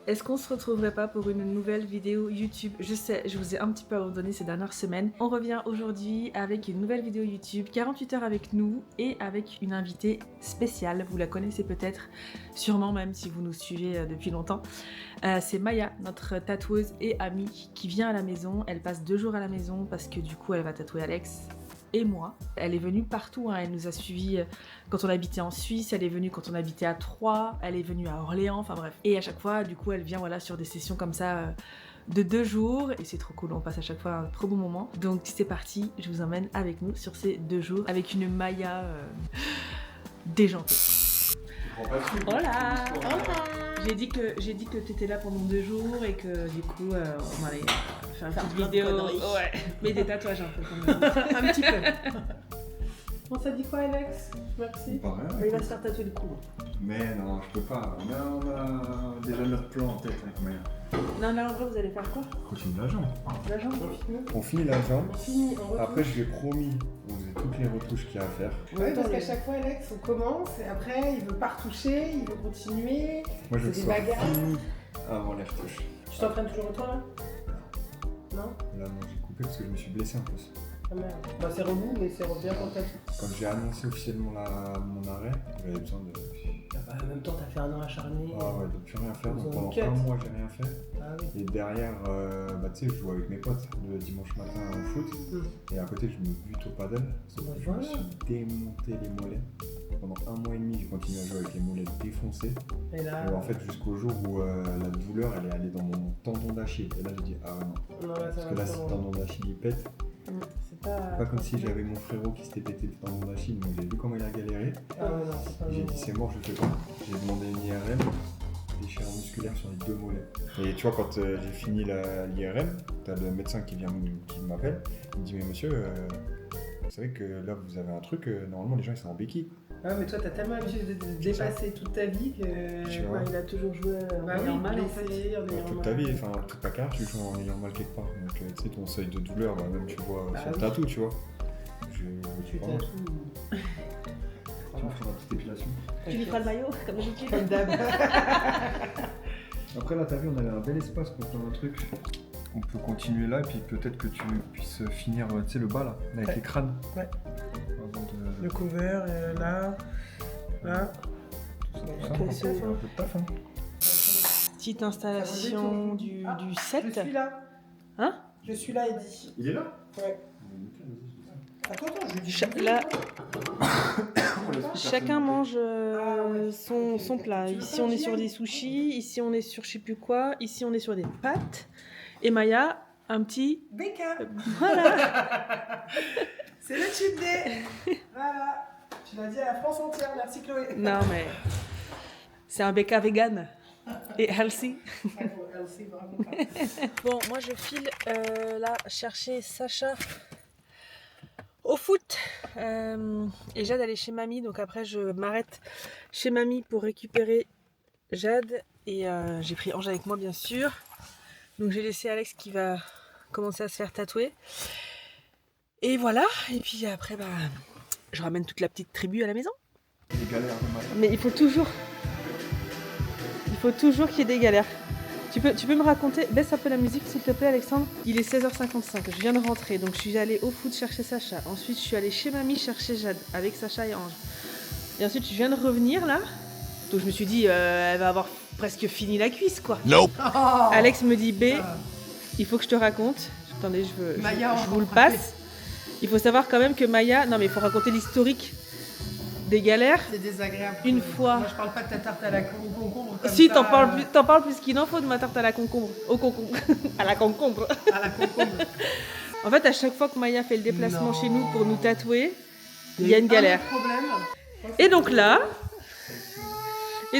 est-ce qu'on se retrouverait pas pour une nouvelle vidéo YouTube? Je sais, je vous ai un petit peu abandonné ces dernières semaines. On revient aujourd'hui avec une nouvelle vidéo YouTube, 48 heures avec nous et avec une invitée spéciale. Vous la connaissez peut-être, sûrement même si vous nous suivez depuis longtemps. C'est Maya, notre tatoueuse et amie qui vient à la maison. Elle passe 2 jours à la maison parce que du coup elle va tatouer Alex et moi. Elle est venue partout, hein. Elle nous a suivis quand on habitait en Suisse, elle est venue quand on habitait à Troyes, elle est venue à Orléans, enfin bref. Et à chaque fois, du coup, elle vient voilà, sur des sessions comme ça de 2 jours et c'est trop cool, on passe à chaque fois un trop bon moment. Donc c'est parti, je vous emmène avec nous sur ces 2 jours avec une Maya déjantée. Hola! J'ai dit que tu étais là pendant 2 jours et que du coup on allait faire une petite vidéo. Ouais, mais des tatouages un peu quand même. Un petit peu. Bon, ça dit quoi, Alex? Merci. Il va se faire tatouer le cou. Mais non, je peux pas. On a déjà notre plan en tête avec Maya. Non, là en vrai, vous allez faire quoi? On continue la jambe. La jambe, on finit la jambe. On finit, on retouche. Après, je lui ai promis, on faisait toutes les retouches qu'il y a à faire. Ouais, parce qu'à chaque fois, Alex, on commence et après, il veut pas retoucher, il veut continuer. Moi, je veux que des ce soit bagarres. fini avant les retouches. Tu t'entraînes toujours autant là? Non? Là, moi, j'ai coupé parce que je me suis blessé en plus. Ah merde. Bah, c'est relou, mais c'est bien content. Quand j'ai annoncé officiellement mon arrêt, j'avais besoin de... Bah, en même temps, t'as fait un an acharné. Ah ouais, de plus rien faire. Donc Ils ont pendant cut. 1 mois, j'ai rien fait. Ah oui. Et derrière, bah, tu sais, je joue avec mes potes le dimanche matin au foot. Et à côté, je me bute au paddle. Sauf que je me suis démonté les mollets. Pendant 1 mois et demi, j'ai continué à jouer avec les mollets défoncés. Et là. En fait, jusqu'au jour où la douleur, elle est allée dans mon tendon d'Achille. Et là, j'ai dit, ah ouais, non. Non, là, Parce que là, si le tendon d'Achille il pète, c'est pas. pas comme si j'avais mon frérot qui s'était pété le tendon d'Achille. Donc j'ai vu comment il a galéré. Ah ouais, non, c'est pas. J'ai dit, c'est mort, je fais pas. J'ai demandé une IRM, déchirure musculaire sur les 2 mollets. Et tu vois, quand j'ai fini l'IRM, t'as le médecin qui m'appelle. Il me dit, mais monsieur, vous savez que là, vous avez un truc, normalement, les gens, ils sont en béquille. Ah, mais toi, t'as tellement l'habitude de dépasser toute ta vie que. Tu vois. Ouais, il a toujours joué Bah en oui, ayant mal en fait. blessé, en ayant Toute mal. ta vie, enfin, toute ta carrière, tu joues en ayant mal quelque part. Donc, tu sais, ton seuil de douleur, bah, même tu vois Bah sur le oui. tatou, tu vois. Tu vraiment, tatoues. tu me feras une petite épilation. Tu lui feras le maillot, comme d'habitude. Comme d'hab. Après, là, t'as vu, on avait un bel espace pour faire un truc. On peut continuer là, et puis peut-être que tu puisses finir, tu sais, le bas là, avec Ouais. les crânes. Ouais. Avant de... Le cover, là. Là. Tout ça, Ok, on c'est fait un peu de taf, hein. Petite installation du set. Je suis là. Hein? Je suis là, Eddy. Il est là? Ouais. Attends, je lui dis. Là, chacun mange son plat. Tu veux Ici pas on est qu'il sur aille? des sushis, ici on est sur je sais plus quoi, ici on est sur des pâtes. Et Maya, un petit... Becca. Voilà. C'est le cheat day. Voilà. Tu l'as dit à la France entière, merci Chloé. Non mais... C'est un BK vegan. Et healthy. Bon, moi je file là chercher Sacha au foot. Et Jade elle est chez mamie, donc après je m'arrête chez mamie pour récupérer Jade. Et j'ai pris Ange avec moi bien sûr. Donc j'ai laissé Alex qui va commencer à se faire tatouer. Et voilà, et puis après bah, je ramène toute la petite tribu à la maison. Des galères de mal. Mais il faut toujours qu'il y ait des galères. Tu peux me raconter, baisse un peu la musique s'il te plaît Alexandre. Il est 16h55, je viens de rentrer, donc je suis allée au foot chercher Sacha. Ensuite je suis allée chez mamie chercher Jade avec Sacha et Ange. Et ensuite je viens de revenir là, donc je me suis dit elle va avoir presque fini la cuisse quoi. Nope. Alex me dit B, il faut que je te raconte. Attendez, je vous le passe. Il faut savoir quand même que Maya, non mais il faut raconter l'historique des galères. C'est désagréable. Une fois. Moi je parle pas de ta tarte à la concombre comme Si, ça, t'en parles plus qu'il en faut de ma tarte à la concombre. Au concombre. À la concombre. à la concombre. En fait, à chaque fois que Maya fait le déplacement Non. chez nous pour nous tatouer, il y a une galère. Un problème. Et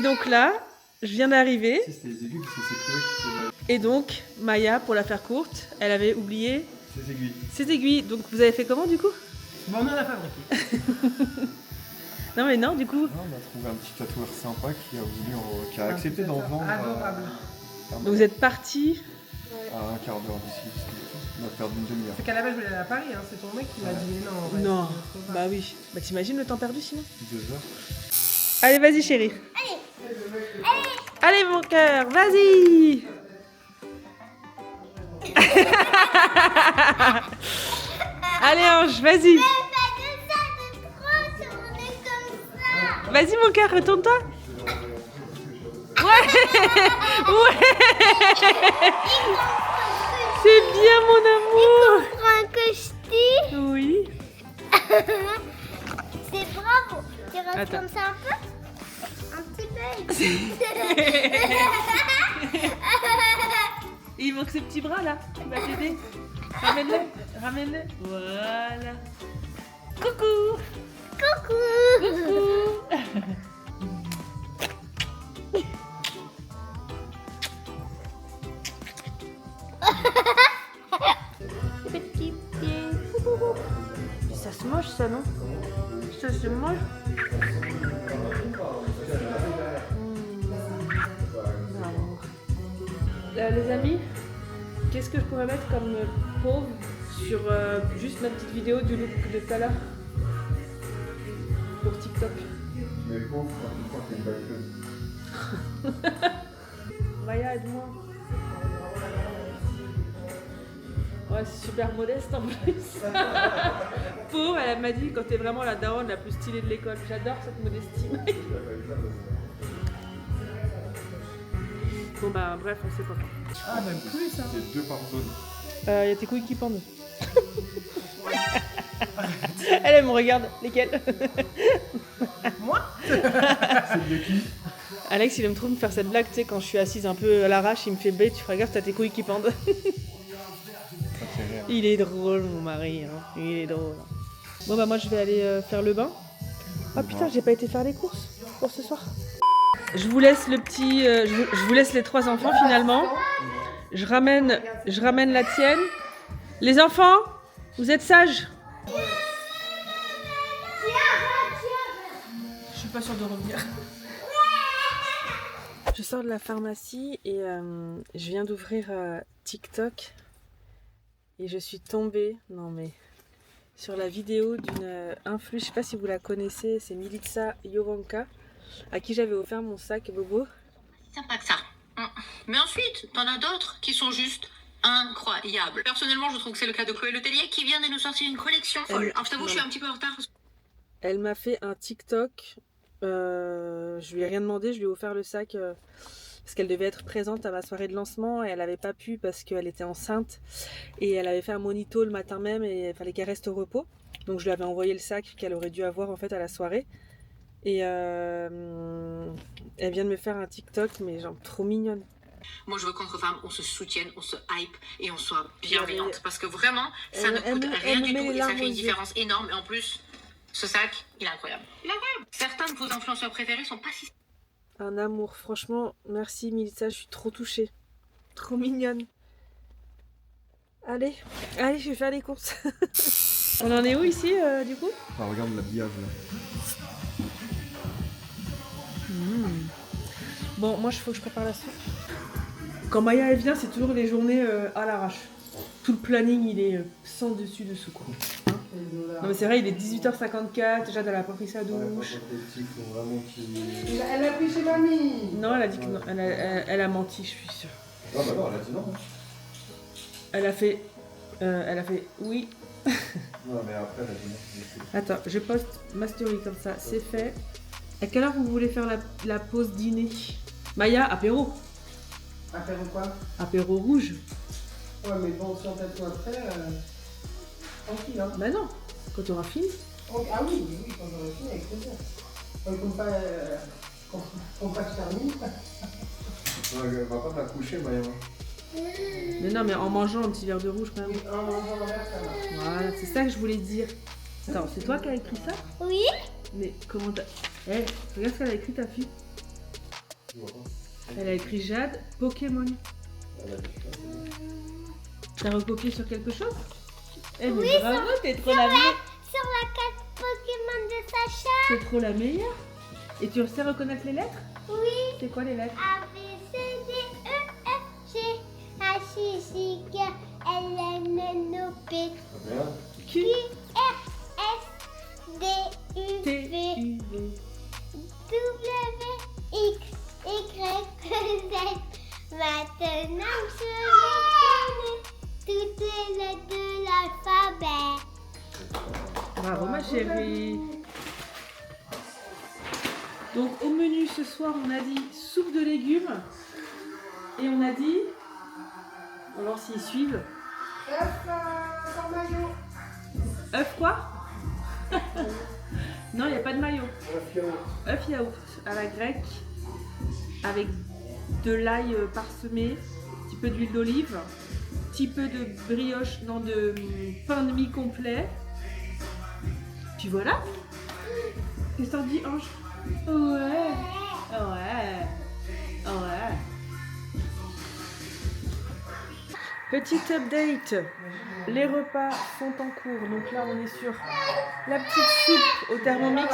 donc là, je viens d'arriver. Si, c'était les aiguilles, parce que c'est Chloé qui Et donc, Maya, pour la faire courte, elle avait oublié fait ses aiguilles. ses aiguilles. Donc, vous avez fait comment du coup? Bon, on en a fabriqué. Non, mais non, du coup. Là, on a trouvé un petit tatoueur sympa qui a accepté d'en vendre Adorable. Donc, vous êtes partis. à 1/4 d'heure d'ici. On va perdre une demi-heure. C'est qu'à la base, je voulais aller à Paris, hein. C'est ton mec qui m'a dit, mais non, ouais, Non, c'est trop bah oui. Bah, t'imagines le temps perdu sinon? 2 heures. Allez, vas-y, chérie. Allez Allez mon cœur, vas-y. Allez Ange, vas-y. Vas-y mon cœur, retourne-toi. Ouais. Ouais. C'est bien mon amour. Que je dis. Oui. C'est bravo. Tu restes Attends. comme ça un peu. Un petit peu. Il manque ce petit bras là qui va t'aider. Ramène-le, ramène-le. Voilà. Coucou. Coucou. Petit pied. Ça se mange ça non? Ça se mange? Les amis, qu'est-ce que je pourrais mettre comme pauvre sur juste ma petite vidéo du look de tout à l'heure pour TikTok? Mais pauvre, quand tu crois que t'es une bikeuse. Maya, aide-moi. Ouais, c'est super modeste en plus. Pauvre, elle m'a dit quand t'es vraiment la daronne la plus stylée de l'école. J'adore cette modestie. Bon bah bref, on sait pas. Ah, même plus ça. C'est 2 par zone. Y a tes couilles qui pendent. Elle me regarde. Lesquelles? Moi? C'est de qui? Alex, il aime trop me faire cette blague, tu sais, quand je suis assise un peu à l'arrache, il me fait B, tu feras gaffe, t'as tes couilles qui pendent. Il est drôle, mon mari, hein. Il est drôle. Bon bah moi je vais aller faire le bain. Ah putain, j'ai pas été faire les courses pour ce soir. Je vous laisse le petit, je vous laisse les 3 enfants finalement. Je ramène la tienne. Les enfants, vous êtes sages? Je suis pas sûre de revenir. Je sors de la pharmacie et je viens d'ouvrir TikTok et je suis tombée, non mais, sur la vidéo d'une influ, je sais pas si vous la connaissez, c'est Milica Jovanka, à qui j'avais offert mon sac Bobo. Sympa que ça. Mais ensuite, t'en as d'autres qui sont juste incroyables. Personnellement, je trouve que c'est le cas de Chloé Letellier qui vient de nous sortir une collection folle. Alors je t'avoue, je suis un petit peu en retard. Elle m'a fait un TikTok, je lui ai rien demandé, je lui ai offert le sac parce qu'elle devait être présente à ma soirée de lancement et elle n'avait pas pu parce qu'elle était enceinte et elle avait fait un monito le matin même et il fallait qu'elle reste au repos. Donc je lui avais envoyé le sac qu'elle aurait dû avoir en fait à la soirée et elle vient de me faire un TikTok mais genre trop mignonne. Moi, je veux qu'entre femmes, on se soutienne, on se hype et on soit bienveillante. Parce que vraiment, ça ne coûte rien du tout et ça fait une différence énorme. Et en plus, ce sac, il est incroyable. Il est incroyable. Certains de vos influenceurs préférés sont pas si... Un amour, franchement, merci Milica, je suis trop touchée. Trop mignonne. Allez, je vais faire les courses. On en est où ici, du coup? Ah, regarde l'habillage là. Bon, moi, il faut que je prépare la soupe. Quand Maya elle vient, c'est toujours les journées à l'arrache. Tout le planning, il est sans dessus-dessous, quoi. Hein? Non mais c'est vrai, il est 18h54, Jade elle a pas pris sa douche. Elle a pris chez mamie. Non, elle a dit que non, elle a menti, je suis sûre. Ah bah non, elle a dit non. Elle a fait oui. Non mais après elle a dit non. Attends, je poste ma story comme ça, c'est fait. À quelle heure vous voulez faire la pause dîner? Maya, apéro. Apéro quoi? Apéro rouge. Ouais, mais bon, si on t'a tout après, tranquille, hein. Bah non, quand tu auras fini. Ah oui, quand j'aurai fini, avec plaisir. Qu'on pas que je termine. Elle va pas m'accoucher, Maya. Mais non, mais en mangeant un petit verre de rouge quand même. Oui, en mangeant le verre, ça marche. Voilà, c'est ça que je voulais dire. Attends, c'est toi qui as écrit ça? Oui. Mais comment t'as... Eh, regarde ce qu'elle a écrit ta fille. Elle a écrit Jade, Pokémon. T'as recopié sur quelque chose? Eh mais Oui, bravo, t'es trop la meilleure. Sur la carte Pokémon de Sacha. T'es trop la meilleure. Et tu sais reconnaître les lettres? Oui. C'est quoi les lettres? A, B, C, D, E, F, G, H, I, J, K, L, M, N, O, P, Q, R, S, D, U, T, V, U, V. W, X, Y, Maintenant, je les connais, toutes les lettres de l'alphabet. Bravo ma chérie. Donc au menu ce soir on a dit soupe de légumes et on a dit, on va voir s'ils suivent. œuf sans maillot. œuf quoi? Non, il n'y a pas de maillot. œuf yaourt à la grecque avec de l'ail parsemé, un petit peu d'huile d'olive, un petit peu de brioche, non de pain de mie complet. Puis voilà. Qu'est-ce que t'en dis, Ange? Ouais. Ouais. Ouais. Petite update. Les repas sont en cours. Donc là, on est sur la petite soupe au Thermomix.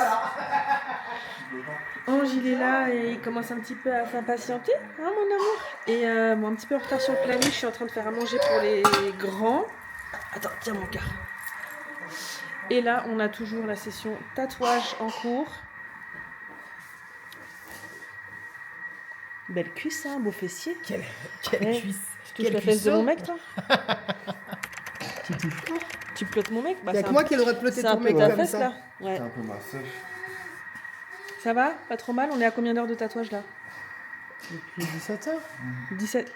Ange, il est là et il commence un petit peu à s'impatienter, hein, mon amour. Et bon, un petit peu en retard sur le planning. Je suis en train de faire à manger pour les grands. Attends, tiens mon cœur. Et là, on a toujours la session tatouage en cours. Belle cuisse, hein, beau fessier. Quelle Ouais. cuisse. Tu touches la fesse de mon mec, toi? Tu plottes mon mec? Bah, Il y a que moi qui aurait ploté c'est un ton peu mec ta comme fesse, ça. là. Ouais. C'est un peu ma sèche. Ça va? Pas trop mal? On est à combien d'heures de tatouage, là? Depuis 17h 17.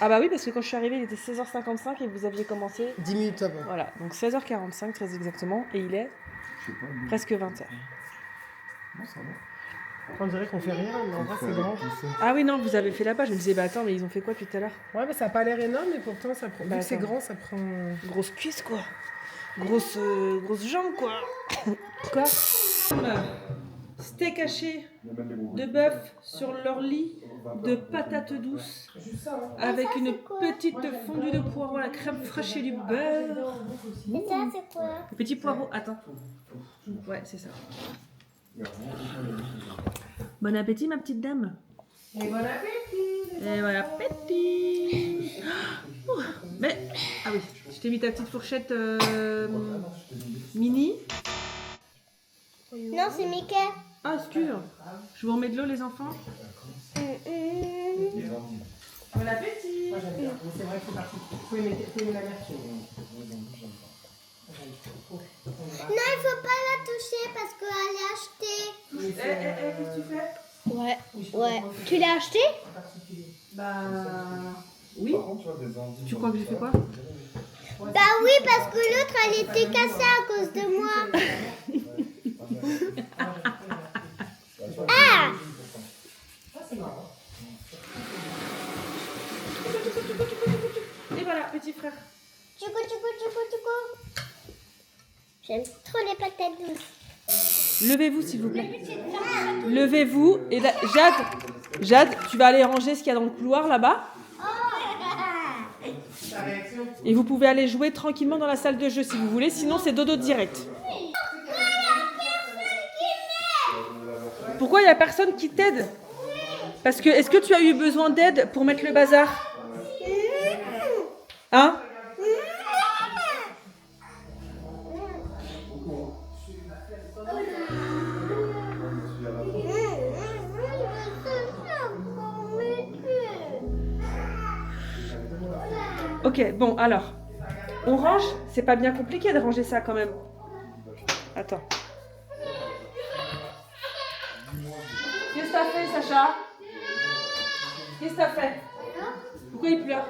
Ah bah oui, parce que quand je suis arrivée, il était 16h55 et vous aviez commencé... 10 minutes avant. Voilà, donc 16h45 très exactement, et il est Je sais pas. lui. presque 20h. Non, ça va. On dirait qu'on fait rien, mais en vrai c'est grand. Ah oui, non, vous avez fait la page, je me disais, bah attends, mais ils ont fait quoi depuis tout à l'heure? Ouais, mais ça a pas l'air énorme, mais pourtant ça prend. Vu Bah, que c'est attends. grand, ça prend. Grosse cuisse, quoi. Grosse jambe, quoi. Quoi? Steak haché Il y a même des gros de bœuf sur leur lit de patates douces avec une petite fondue de poireaux, la crème fraîche et du beurre. Et ça, c'est quoi? Le petit poireau, attends. Ouais, c'est ça. Bon appétit, ma petite dame. Et bon appétit. Et bon appétit. Ouh, mais, ah oui, je t'ai mis ta petite fourchette mini. Non, c'est Mickey. Ah, excuse. Je vous remets de l'eau, les enfants. Bon appétit. Moi j'aime bien, mais c'est vrai qu'il faut particulier. Faut aimer l'amertume. Non, il faut pas la toucher parce qu'elle est achetée. Qu'est-ce que tu fais? Ouais, ouais. Tu l'as acheté? Bah, oui. Par contre, tu vois, des endives. Tu crois que j'ai fait quoi? Bah oui, parce que l'autre, elle était cassée à cause de moi. Ah! Et voilà, petit frère. Tchoukou, tchoukou, tchoukou, tchoukou. J'aime trop les patates douces. Levez-vous, s'il vous plaît. Levez-vous. Et là, Jade, tu vas aller ranger ce qu'il y a dans le couloir là-bas. Et vous pouvez aller jouer tranquillement dans la salle de jeu si vous voulez. Sinon, c'est dodo direct. Pourquoi il n'y a personne qui t'aide? Parce que, est-ce que tu as eu besoin d'aide pour mettre le bazar? Hein? Ok, bon, alors. On range? C'est pas bien compliqué de ranger ça quand même. Attends. Qu'est-ce que t'as fait, Sacha? Qu'est-ce que t'as fait? Pourquoi il pleure?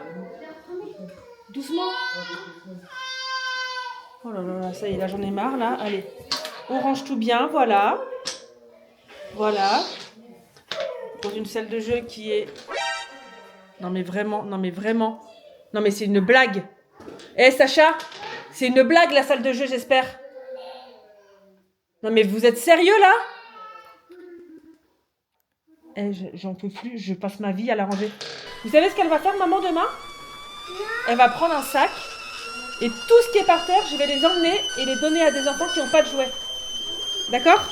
Doucement. Oh là là, là, ça y est, là j'en ai marre, là. Allez, on range tout bien, voilà. Voilà. Dans une salle de jeu qui est... Non mais vraiment, non mais vraiment. Non mais c'est une blague. Eh Sacha, c'est une blague la salle de jeu, j'espère. Non mais vous êtes sérieux là? Eh, j'en peux plus, je passe ma vie à la ranger. Vous savez ce qu'elle va faire, maman, demain? Elle va prendre un sac et tout ce qui est par terre, je vais les emmener et les donner à des enfants qui n'ont pas de jouets. D'accord?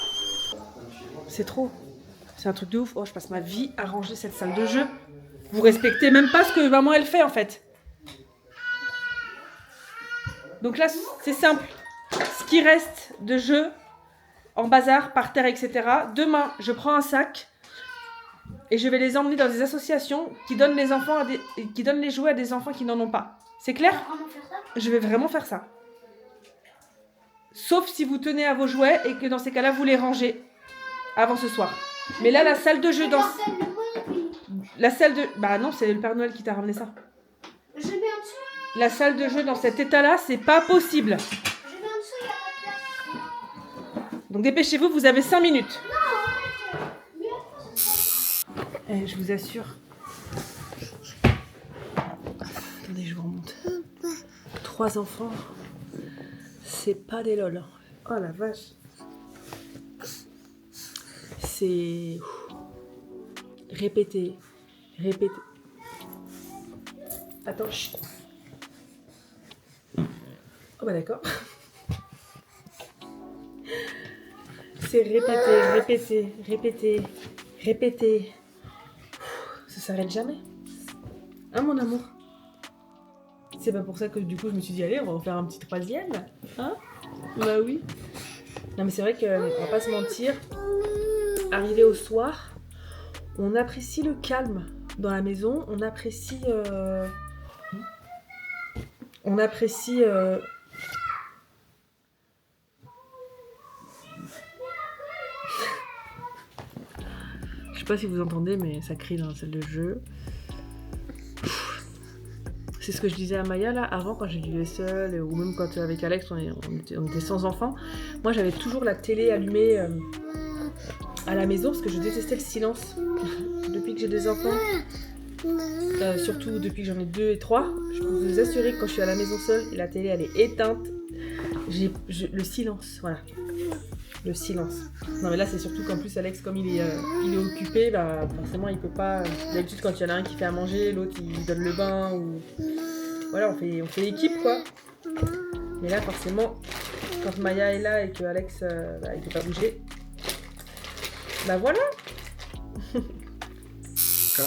C'est trop. C'est un truc de ouf. Oh, je passe ma vie à ranger cette salle de jeu. Vous respectez même pas ce que maman, elle fait, en fait. Donc là, c'est simple. Ce qui reste de jeu en bazar, par terre, etc. Demain, je prends un sac. et je vais les emmener dans des associations qui donnent les jouets à des enfants qui n'en ont pas. C'est clair? Comment faire ça? Je vais vraiment faire ça. Sauf si vous tenez à vos jouets et que dans ces cas-là, vous les rangez avant ce soir. Mais là, la salle de jeu dans... La salle de... Bah non, c'est le Père Noël qui t'a ramené ça. Je mets en dessous. La salle de jeu dans cet état-là, c'est pas possible. Je mets en dessous, il n'y a pas de place. Donc dépêchez-vous, vous avez 5 minutes. Mais après, Je vous assure. Attendez, je vous remonte. 3 enfants, c'est pas des lol. Oh la vache. C'est... Répétez. Attends, chut. Oh bah d'accord. C'est répéter. Ça s'arrête jamais. Hein mon amour? C'est pas pour ça que du coup je me suis dit allez on va en faire un petit 3e. Hein? Bah oui. Non mais c'est vrai qu'on va pas se mentir. Arrivé au soir, on apprécie le calme dans la maison. On apprécie... Je sais pas si vous entendez, mais ça crie dans la salle de jeu. C'est ce que je disais à Maya là, avant quand je vivais seule, ou même quand avec Alex on était sans enfants. Moi j'avais toujours la télé allumée à la maison parce que je détestais le silence. Depuis que j'ai des enfants, surtout depuis que j'en ai 2 et 3, je peux vous assurer que quand je suis à la maison seule et la télé elle est éteinte, le silence, voilà. Le silence. Non mais là c'est surtout qu'en plus Alex comme il est occupé, bah forcément il peut pas. D'habitude quand il y en a un qui fait à manger, l'autre il donne le bain ou voilà on fait équipe quoi. Mais là forcément quand Maya est là et que Alex il peut pas bouger, bah voilà.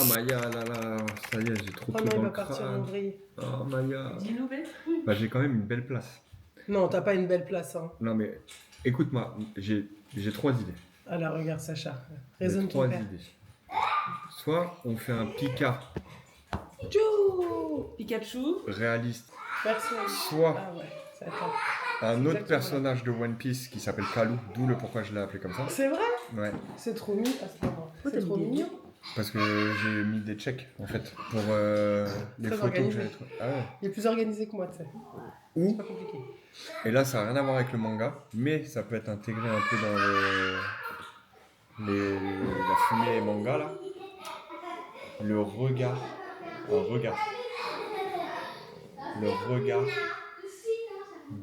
Maya, là, ça y est, j'ai trop Oh pris non, il dans va le partir en crâne. vrille. Oh Maya. Dis-nous, Bé. Bah j'ai quand même une belle place. Non, t'as pas une belle place, hein. Non mais écoute-moi, j'ai 3 idées. Alors, regarde, Sacha. J'ai Raisonne ton 3 père. idées. Soit on fait un Pika Tchou Pikachu. réaliste, Merci. soit Ah ouais, ça attend. un autre exactement personnage de One Piece qui s'appelle Kalou, d'où le pourquoi je l'ai appelé comme ça. C'est vrai? Ouais, C'est trop mignon à ce moment. Oh, C'est t'as trop mis des- mignon. parce que j'ai mis des checks en fait pour les Très photos que organisé. j'avais trouvées. Ah ouais. Il est plus organisé que moi, tu sais. Ou, C'est pas compliqué. et là ça n'a rien à voir avec le manga, mais ça peut être intégré un peu dans la fumée manga là. Le regard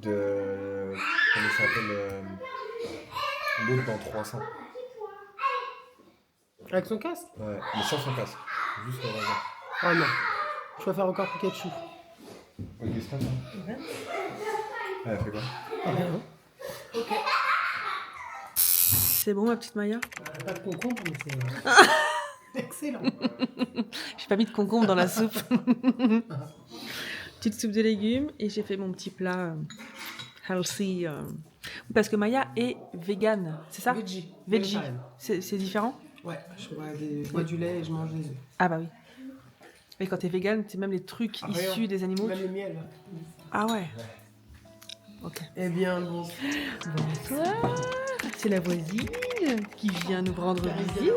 de... Comment ça s'appelle l'autre dans 300. Avec son casque? Ouais, mais sans son casque. Juste le regard. Oh non. Je préfère encore Pikachu. Augustin, ça Elle a fait quoi? Rien. C'est bon ma petite Maya? Pas de concombre, mais c'est excellent. J'ai pas mis de concombre dans la soupe. Petite soupe de légumes et j'ai fait mon petit plat healthy. Parce que Maya est végane, c'est ça? Veggie. Veggie. Végétarienne. C'est différent? Ouais, je bois du lait et je mange des œufs. Ah bah oui. Mais quand t'es végane, c'est même les trucs Ah, rien. issus des animaux. Même le miel. Ah ouais. Ok. Eh bien, bon. Bonsoir. C'est la voisine qui vient nous rendre visite.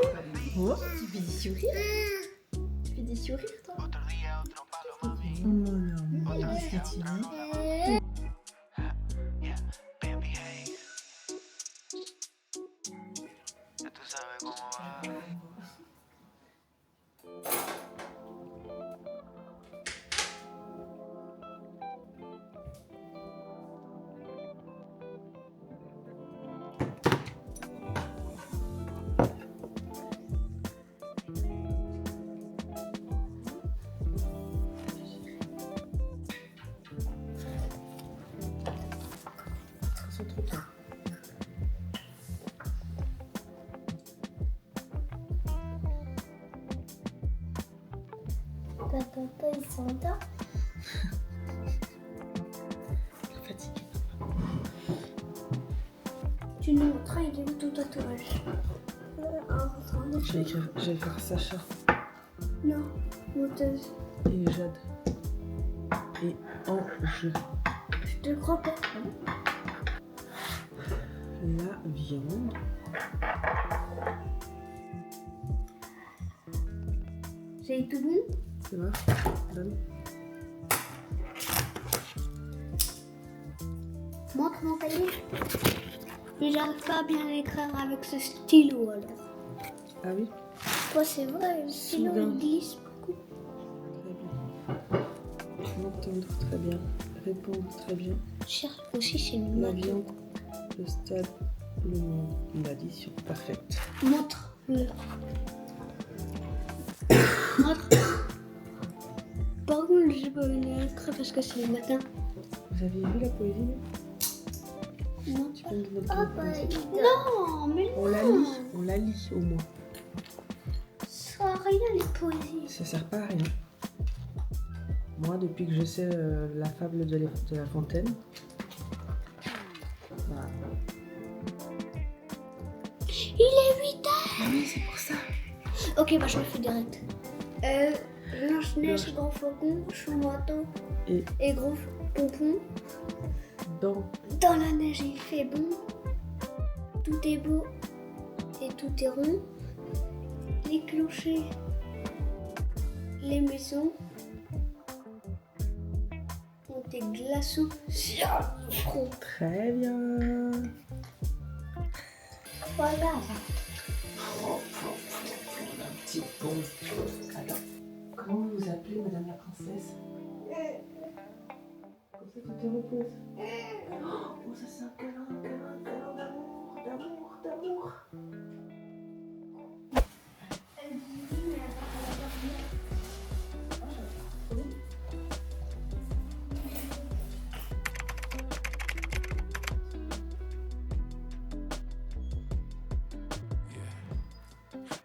Oh. Tu fais des sourires? Tu fais des sourires, toi? Mon amour, qu'est-ce que tu dis? C'est trop bien. Papa, il s'endort. Fatiguée. Tu nous montreras, il est où ton tatouage? En rentrant. Je vais faire Sacha Non, monteuse. et Jade. Et Ange. Je te crois pas. La viande. C'est tout bon? C'est vrai. Donne. Montre mon cahier. Mais j'arrive pas à bien l'écrire avec ce stylo alors. Ah oui. Toi c'est vrai, le stylo Soudain. il glisse beaucoup. Très bien. Entendre très bien. Répondre très bien. Cherche aussi c'est une La maths. viande. Le stade. Le monde. L'addition. Parfaite. Montre-le. Montre. Par contre, j'ai pas bien l'écrire parce que c'est le matin. Vous avez vu la poésie là? Non. Tu peux me donner Ah le bah, principe. non, mais On la lit. On la lit au moins. ça sert à rien les poésies. Ça sert pas à rien. Moi, depuis que je sais la fable de La Fontaine, voilà. Il est 8h. Ah oui, c'est pour ça. Ok, bah je le fais direct. Blanche-Neige, Grand Faucon, Choumoiseau Et Gros Pompon. dans Dans la neige, il fait bon. Tout est beau et tout est rond. Les clochers, les maisons ont des glaçons sur le front. Très bien. Voilà. Un petit pont. Attends, comment vous vous appelez, Madame la Princesse? Comme ça, tu te reposes. Oh, ça c'est un câlin d'amour.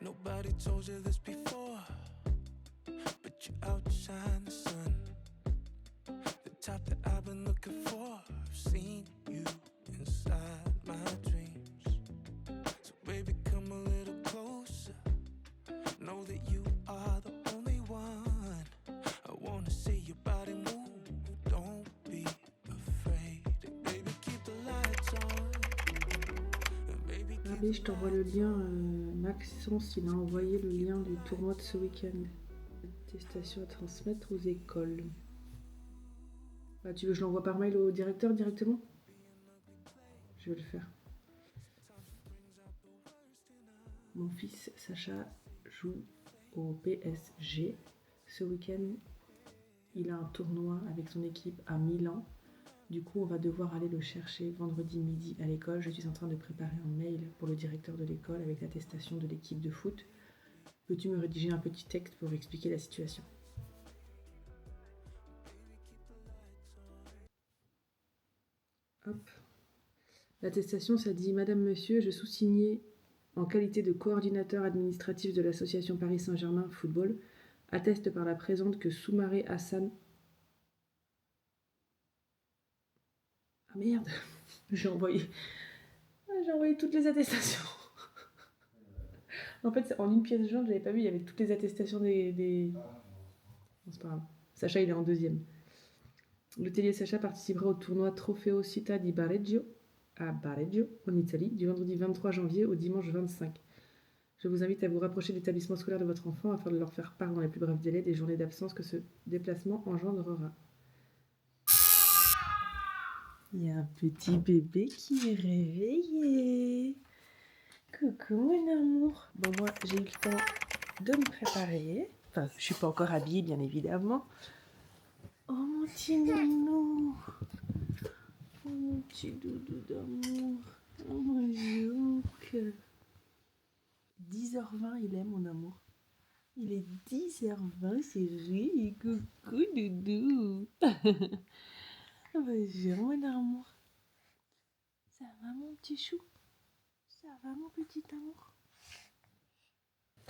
Nobody told you this before, but you outshine the sun. The type that I've been looking for. I've seen you inside my dreams. So baby, come a little closer. Know that you are the only one. I wanna see your body move. Don't be afraid. Baby, keep the lights on. Baby, keep Allez, je t'envoie le lien. Maxence, il a envoyé le lien du tournoi de ce week-end. Attestation à transmettre aux écoles. Bah, tu veux que je l'envoie par mail au directeur directement? Je vais le faire. Mon fils Sacha joue au PSG. Ce week-end, il a un tournoi avec son équipe à Milan. Du coup, on va devoir aller le chercher vendredi midi à l'école. Je suis en train de préparer un mail pour le directeur de l'école avec l'attestation de l'équipe de foot. Peux-tu me rédiger un petit texte pour expliquer la situation? Hop. L'attestation, ça dit « Madame, Monsieur, je sous-signais en qualité de coordinateur administratif de l'association Paris Saint-Germain Football, atteste par la présente que Soumaré Hassan... » Ah merde, j'ai envoyé toutes les attestations. En fait, c'est en une pièce jointe, j'avais pas vu, il y avait toutes les attestations des... Bon, c'est pas grave. Sacha, il est en deuxième. L'hôtelier Sacha participera au tournoi Trofeo Città di Bareggio, à Bareggio, en Italie, du vendredi 23 janvier au dimanche 25. Je vous invite à vous rapprocher de l'établissement scolaire de votre enfant afin de leur faire part dans les plus brefs délais des journées d'absence que ce déplacement engendrera. Il y a un petit bébé qui est réveillé. Coucou mon amour. Bon, moi j'ai eu le temps de me préparer. Enfin, je suis pas encore habillée bien évidemment. Oh mon petit nounou. Oh mon petit doudou d'amour. Oh mon jouk. 10h20 il est mon amour. Il est 10h20, c'est vrai. Coucou doudou. Bonjour mon amour. Ça va mon petit chou? Ça va mon petit amour?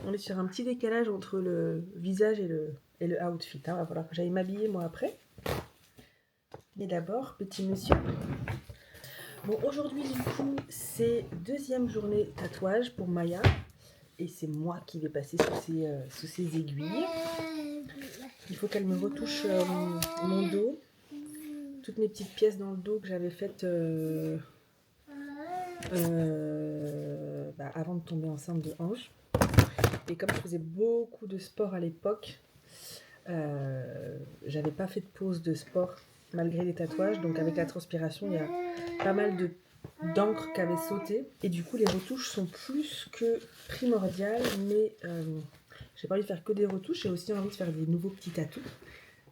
On est sur un petit décalage entre le visage et le outfit. Il va falloir que j'aille m'habiller moi après. Mais d'abord, petit monsieur. Bon, aujourd'hui du coup, c'est deuxième journée tatouage pour Maya. Et c'est moi qui vais passer sous ses aiguilles. Il faut qu'elle me retouche mon dos. Toutes mes petites pièces dans le dos que j'avais faites avant de tomber enceinte de Ange. Et comme je faisais beaucoup de sport à l'époque, j'avais pas fait de pause de sport malgré les tatouages. Donc avec la transpiration, il y a pas mal d'encre qui avait sauté. Et du coup, les retouches sont plus que primordiales. Mais j'ai pas envie de faire que des retouches. J'ai aussi envie de faire des nouveaux petits tatous.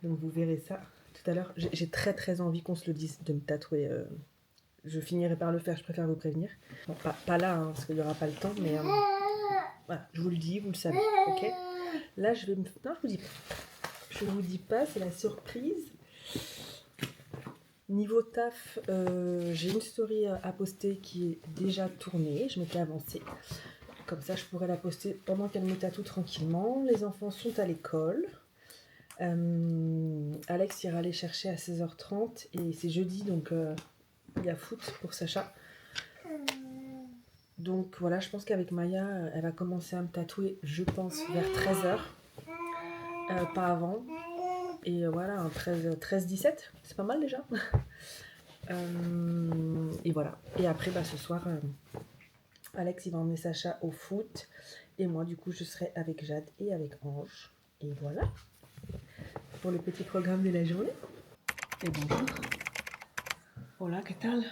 Donc vous verrez ça tout à l'heure. J'ai très envie qu'on se le dise de me tatouer. Je finirai par le faire, je préfère vous prévenir. Bon, pas là, hein, parce qu'il n'y aura pas le temps, mais voilà, je vous le dis, vous le savez, ok? Là, je vais me... Non, je vous dis pas, c'est la surprise. Niveau taf, j'ai une story à poster qui est déjà tournée, je m'étais avancée. Comme ça, je pourrais la poster pendant qu'elle me tatoue tranquillement. Les enfants sont à l'école. Alex ira les chercher à 16h30 et c'est jeudi, donc... il y a foot pour Sacha. Donc voilà, je pense qu'avec Maya, elle va commencer à me tatouer, je pense, vers 13h. Pas avant. Et voilà, un 13-17, c'est pas mal déjà. Et voilà. Et après, ce soir, Alex, il va emmener Sacha au foot. Et moi, du coup, je serai avec Jade et avec Ange. Et voilà. Pour le petit programme de la journée. Et bonjour. Hola, ¿qué tal?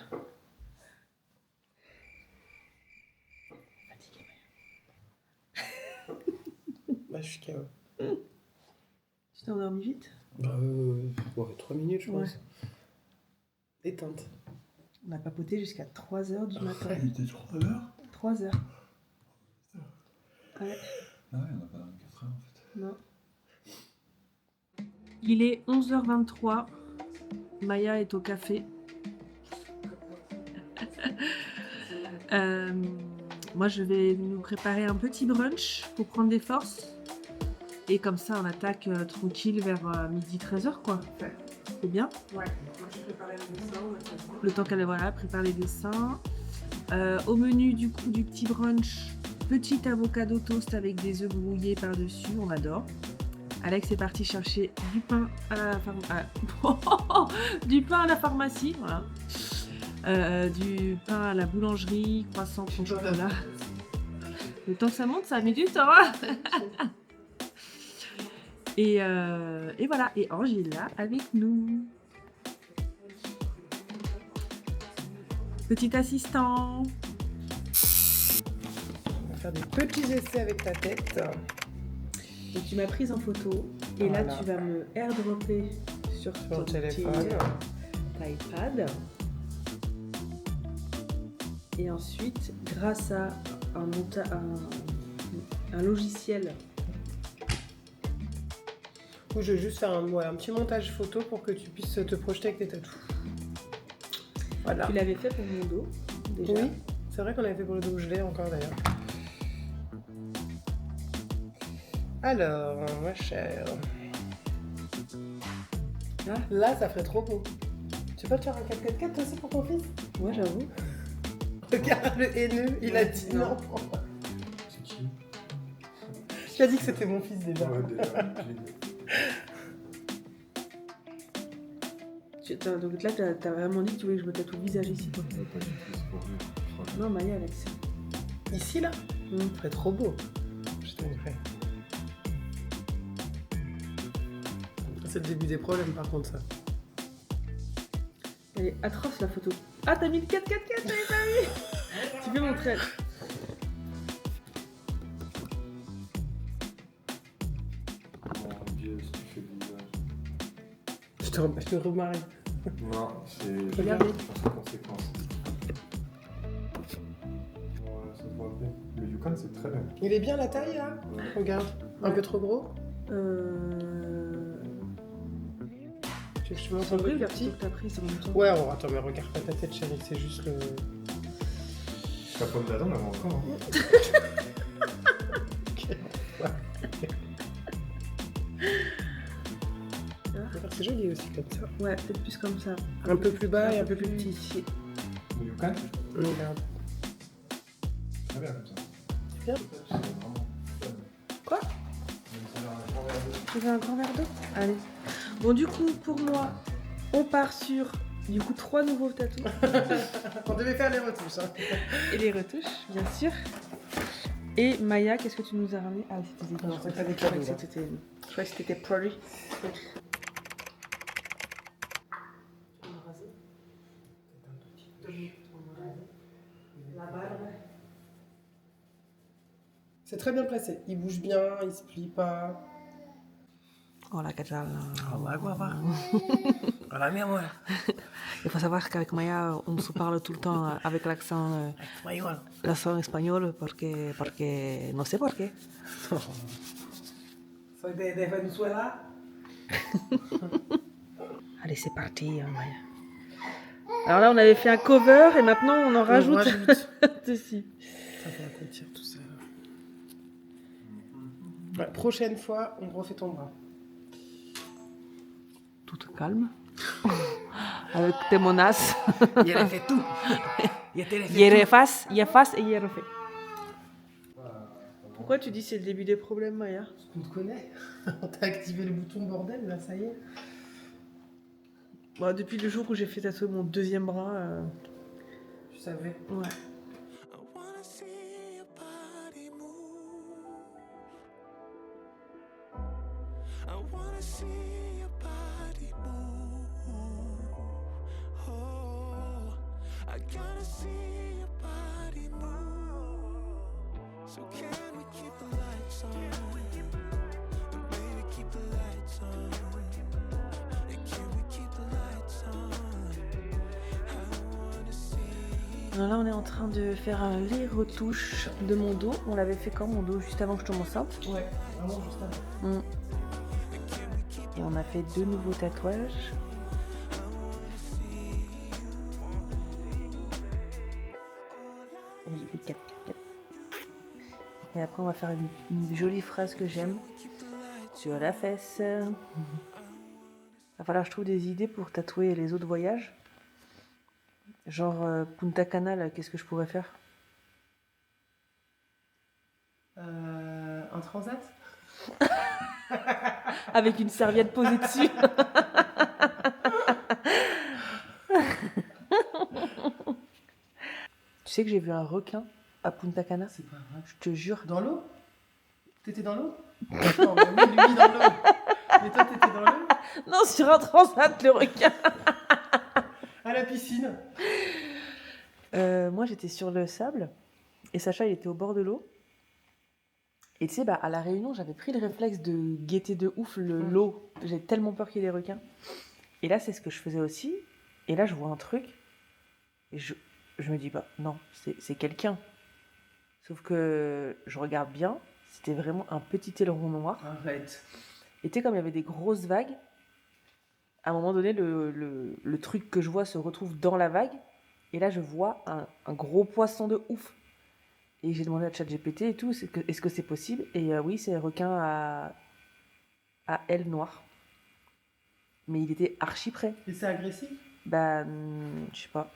Fatiguée, Bah, je suis KO. Tu t'es endormi vite? Ouais, 3 minutes, je pense. Éteinte. On a papoté jusqu'à 3h du matin. Il était 3h. 3h. Ouais. Ah ouais, on n'a pas 24 heures en fait. Non. Il est 11h23. Maya est au café. Moi, je vais nous préparer un petit brunch pour prendre des forces. Et comme ça, on attaque tranquille vers midi 13h, quoi. C'est bien. Ouais, moi je préparais le dessin. Le temps qu'elle prépare les dessins. Au menu du coup du petit brunch, petit avocado toast avec des œufs brouillés par-dessus, on adore. Alex est parti chercher du pain à la du pain à la pharmacie, voilà. Du pain à la boulangerie, croissant au chocolat. Le temps que ça monte, ça a mis du temps. Hein. Et voilà, et Ange est là avec nous. Petit assistant. On va faire des petits essais avec ta tête. Et tu m'as prise en photo. Et Voilà. là, tu vas me airdropper sur Ton ton téléphone. iPad. Et ensuite, grâce à un logiciel. Ou je vais juste faire un petit montage photo pour que tu puisses te projeter avec tes tatous. Voilà. Tu l'avais fait pour mon dos, déjà. Oui, c'est vrai qu'on avait fait pour le dos, je l'ai encore d'ailleurs. Alors, ma chère. Ah. Là, ça ferait trop beau. Tu peux te faire un 4x4 toi aussi pour ton fils? Ouais, j'avoue. Regarde le haineux, il a dit non. C'est qui? Tu as dit que c'était mon fils déjà. Ouais, déjà. Donc là, t'as vraiment dit que tu voulais que je me tatoue le visage ici, toi. Ouais, pas du tout, c'est pour lui. Non, Maya, Alex. Ici, là? Ça ferait trop beau. Je te montrerai. C'est le début des problèmes, par contre, ça. Elle est atroce, la photo. Ah, t'as mis le 4-4-4, j'avais pas vu. Tu peux montrer. Mon Dieu, si tu fais le visage. Je te remarie. Non, c'est. Regardez. Je pense aux conséquences. Ouais, ça se voit bien. Le Yukon, c'est très bien. Il est bien la taille, là? Ouais. Regarde. Un peu trop gros? Tu veux que je te montre C'est un peu horrible plus la photo petit? que t'as prise en même temps. Ouais, oh, attends, mais regarde pas ta tête, chérie, c'est juste le... Ta pomme d'Adam, elle va encore. Hein. C'est joli aussi comme ça. Ouais, peut-être plus comme ça. Un peu plus bas et un peu plus petit. ici. Le Yukon, Regarde. très bien comme ça. Bien. C'est vraiment Tu veux un grand verre d'eau? Allez. Bon, du coup, pour moi, on part sur, du coup, 3 nouveaux tatous. On devait faire les retouches. Hein. Et les retouches, bien sûr. Et Maya, qu'est-ce que tu nous as ramené? Ah, c'était des Non, c'est pas des cadeaux, là. Je crois que c'était produit. C'est très bien placé. Il bouge bien, il se plie pas. Hola, ¿qué tal? Hola, guapa. Hola, mi amor. Il faut savoir qu'avec Maya, on se parle tout le temps avec l'accent espagnol porque no sé por qué. Soy de Venezuela. Allez, c'est parti, Maya. Alors là, on avait fait un cover et maintenant on en rajoute. Dessus. Ça fait un coup de tir tout ça. Ouais, prochaine fois, on refait ton bras. Tout calme. Avec tes menaces. Il a fait tout. Il efface et il refait. Pourquoi tu dis c'est le début des problèmes, Maya? On te connaît. On t'a activé le bouton bordel, là, ça y est. Bon, depuis le jour où j'ai fait tatouer mon deuxième bras. Tu savais. Ouais. I wanna see your body move. I wanna see your body move. Oh, I gotta see your body move. So can we keep the lights on? And baby, keep the lights on. And can we keep the lights on? I wanna see. Alors là, on est en train de faire les retouches de mon dos. On l'avait fait quand mon dos? Juste avant que je tombe enceinte. Ouais, vraiment juste avant. Et on a fait 2 nouveaux tatouages. Et après, on va faire une jolie phrase que j'aime sur la fesse. Il va falloir que je trouve des idées pour tatouer les autres voyages. Genre Punta Cana, là, qu'est-ce que je pourrais faire? Un transat? Avec une serviette posée dessus. Tu sais que j'ai vu un requin à Punta Cana? C'est pas vrai. Je te jure. Dans l'eau? T'étais dans l'eau? Non, mais lui dans l'eau. Mais toi, t'étais dans l'eau? Non, sur un transat, le requin. À la piscine. Moi, j'étais sur le sable et Sacha, il était au bord de l'eau. Et tu sais, à la Réunion, j'avais pris le réflexe de guetter de ouf l'eau. J'ai tellement peur qu'il y ait des requins. Et là, c'est ce que je faisais aussi. Et là, je vois un truc. Et je me dis, non, c'est quelqu'un. Sauf que je regarde bien. C'était vraiment un petit aileron noir. Arrête. Et tu sais, comme il y avait des grosses vagues, à un moment donné, le truc que je vois se retrouve dans la vague. Et là, je vois un gros poisson de ouf. Et j'ai demandé à ChatGPT et tout, est-ce que c'est possible? Et oui, c'est un requin à ailes noires. Mais il était archi près. Et c'est agressif? Je sais pas.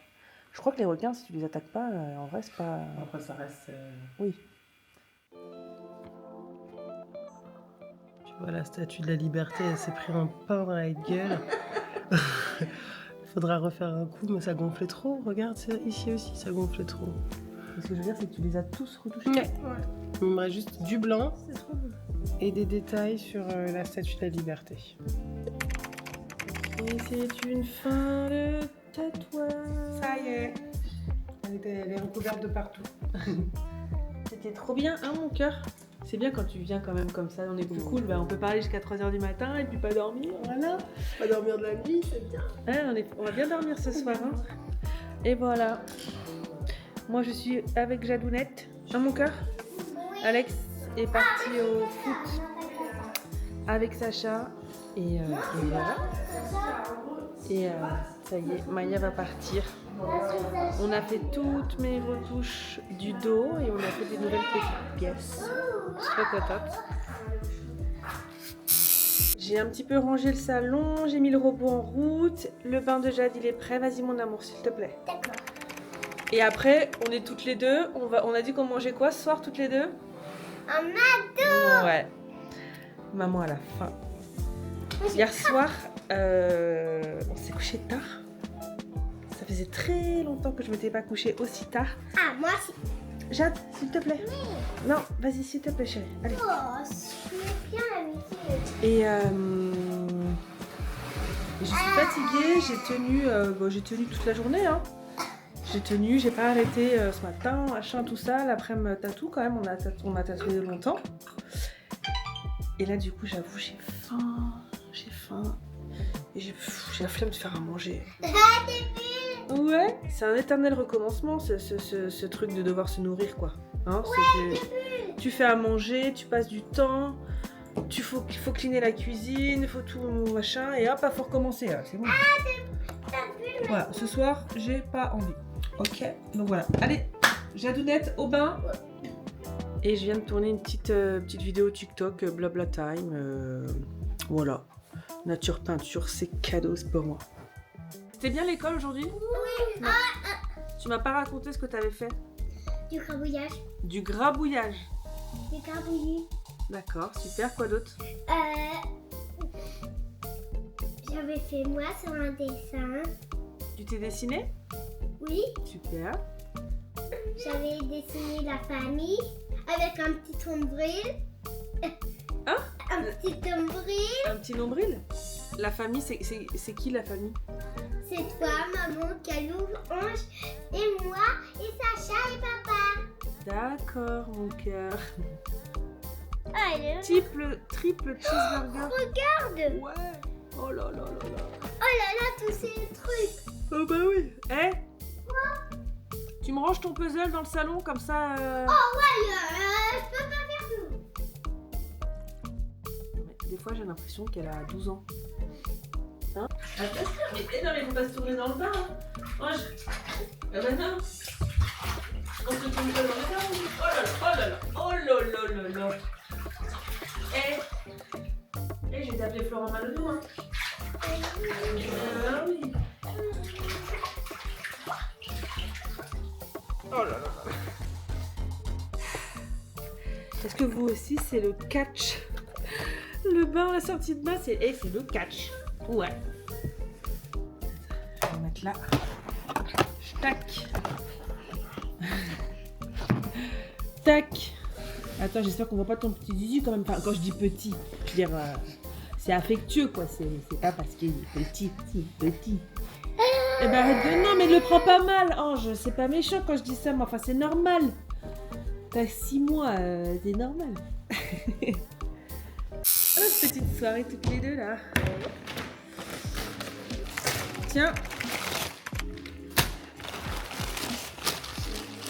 Je crois que les requins, si tu les attaques pas, en vrai, c'est pas... Après, ça reste... Oui. Tu vois, la statue de la liberté, elle s'est pris un pain dans la gueule. Il faudra refaire un coup, mais ça gonflait trop. Regarde, ici aussi, ça gonflait trop. Ce que je veux dire, c'est que tu les as tous retouchés. Ouais. Il me reste juste du blanc et des détails sur la statue de la liberté. Et c'est une fin de tatouage. Ça y est. Elle est recouverte de partout. C'était trop bien, hein, mon cœur? C'est bien quand tu viens quand même comme ça, on est plus cool. On peut parler jusqu'à 3h du matin et puis pas dormir. Voilà. Pas dormir de la nuit, c'est bien. Ouais, on va bien dormir ce soir. Hein. Et voilà. Moi, je suis avec Jadounette. Hein, mon cœur? Alex est parti au foot avec Sacha. Et voilà. Et ça y est, Maya va partir. On a fait toutes mes retouches du dos et on a fait des nouvelles petites pièces. Je suis très contente. J'ai un petit peu rangé le salon, j'ai mis le robot en route. Le bain de Jade, il est prêt. Vas-y, mon amour, s'il te plaît. D'accord. Et après, on est toutes les deux. On a dit qu'on mangeait quoi ce soir, toutes les deux? Un McDo. Ouais. Maman, à la faim. Hier soir, on s'est couché tard. Ça faisait très longtemps que je m'étais pas couchée aussi tard. Ah, moi aussi. Jade, s'il te plaît. Non, vas-y, s'il te plaît, chérie. Allez. Oh, je mets bien la musique. Et je suis fatiguée. J'ai tenu toute la journée. Hein. J'ai pas arrêté ce matin, machin, tout ça. L'après-midi, tatou quand même. On a tatoué longtemps. Et là, du coup, j'avoue, j'ai faim. Et j'ai la flemme de faire à manger. Ouais, c'est un éternel recommencement, ce truc de devoir se nourrir, quoi. Hein, tu fais à manger, tu passes du temps, il faut cleaner la cuisine, il faut tout machin, et hop, il faut recommencer. C'est bon. Voilà, ce soir, j'ai pas envie. Ok, donc voilà. Allez, Jadounette au bain. Et je viens de tourner une petite vidéo TikTok, blabla time. Voilà. Nature peinture, c'est cadeau, c'est pour moi. C'était bien l'école aujourd'hui? Oui. Tu m'as pas raconté ce que t'avais fait? Du grabouillage. Du grabouillage. Du grabouillis. D'accord, super. Quoi d'autre? J'avais fait moi sur un dessin. Tu t'es dessiné? Oui. Super. J'avais dessiné la famille avec un petit nombril. Hein? Un petit nombril. Un petit nombril? La famille, c'est qui la famille? C'est toi, maman, Calou, Ange, et moi, et Sacha et papa. D'accord, mon cœur. Allez. Triple cheeseburger. Regarde. Ouais. Oh là là là là. Oh là là, tous ces trucs. Oh bah oui. Eh? Tu me ranges ton puzzle dans le salon comme ça. Oh ouais, je peux pas faire tout. Des fois, j'ai l'impression qu'elle a 12 ans. Hein? Attends, mais faut pas se tourner dans le bain. Hein. Ah bah non. On se tourne pas dans le bain. Oh là là. Eh, je vais t'appeler Florent Malonneau. Hein. Ah oui. Oh là là. Est-ce que vous aussi, c'est le catch? Le bain, la sortie de bain, c'est le catch. Ouais. Je vais mettre là. Tac. Tac. Attends, j'espère qu'on voit pas ton petit zizi quand même. Enfin, quand je dis petit, je veux dire, c'est affectueux quoi. C'est pas parce qu'il est petit. Eh ben arrête de... Non, mais ne le prends pas mal, Ange. C'est pas méchant quand je dis ça, mais enfin, c'est normal. T'as 6 mois, c'est normal. Oh, petite soirée toutes les deux là. Tiens.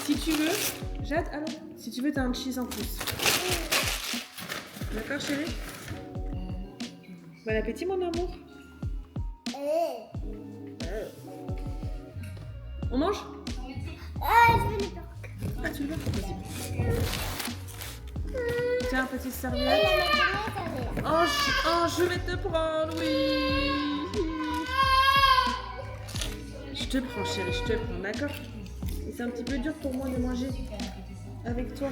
Si tu veux, Jade, alors, si tu veux, t'as un cheese en plus. D'accord, chérie? Bon appétit, mon amour. On mange? Ah, je veux le porc. Ah, tu le veux? Vas-y. Tiens, petite serviette. Oh, je vais te prendre, oui. Je te prends, chérie, je te prends, d'accord? Et c'est un petit peu dur pour moi de manger avec toi.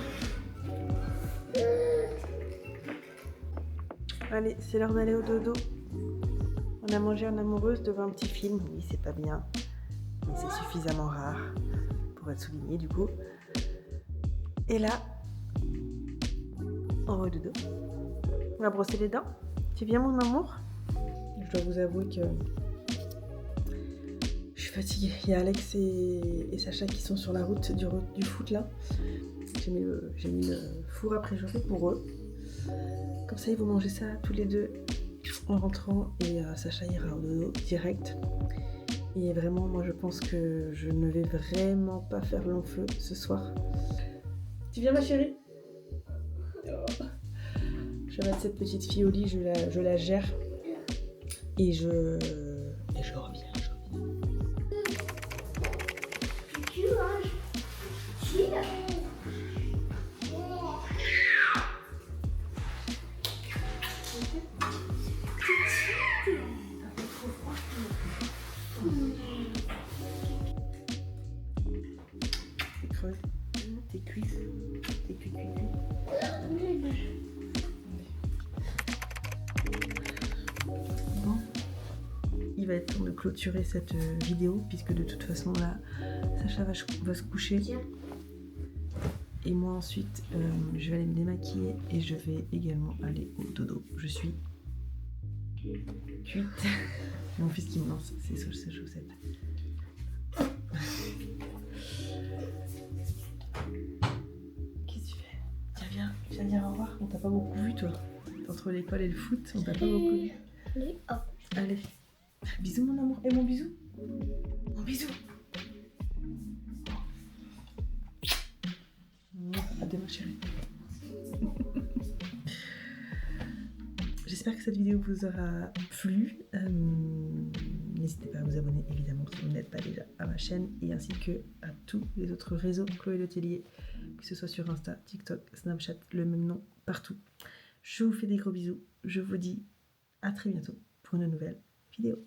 Allez, c'est l'heure d'aller au dodo. On a mangé en amoureuse devant un petit film. Oui, c'est pas bien, mais c'est suffisamment rare pour être souligné du coup. Et là, on va au dodo. On va brosser les dents. Tu viens, mon amour? Je dois vous avouer que je suis fatiguée. Il y a Alex et Sacha qui sont sur la route du foot là. J'ai mis le four à préchauffer pour eux. Comme ça, ils vont manger ça tous les deux en rentrant et Sacha ira au dodo direct. Et vraiment, moi je pense que je ne vais vraiment pas faire long feu ce soir. Tu viens, ma chérie? Je vais mettre cette petite fille au lit, je la gère et je reviens. T'es creuse, t'es cuit. il va être temps de clôturer cette vidéo puisque de toute façon là, Sacha va se coucher. Et moi ensuite, je vais aller me démaquiller et je vais également aller au dodo. Je suis cuite. Mon fils qui me lance ses chaussettes. Qu'est-ce que tu fais? Tiens, viens dire au revoir. On t'a pas beaucoup vu, toi. Entre l'école et le foot, on t'a pas beaucoup vu. Allez, hop. Allez. Bisous, mon amour. Et mon bisou? Mon bisou. À demain, chérie. J'espère que cette vidéo vous aura plu. N'hésitez pas à vous abonner évidemment si vous n'êtes pas déjà à ma chaîne et ainsi que à tous les autres réseaux Chloé Letellier, que ce soit sur Insta, TikTok, Snapchat, le même nom partout. Je vous fais des gros bisous. Je vous dis à très bientôt pour une nouvelle vidéo.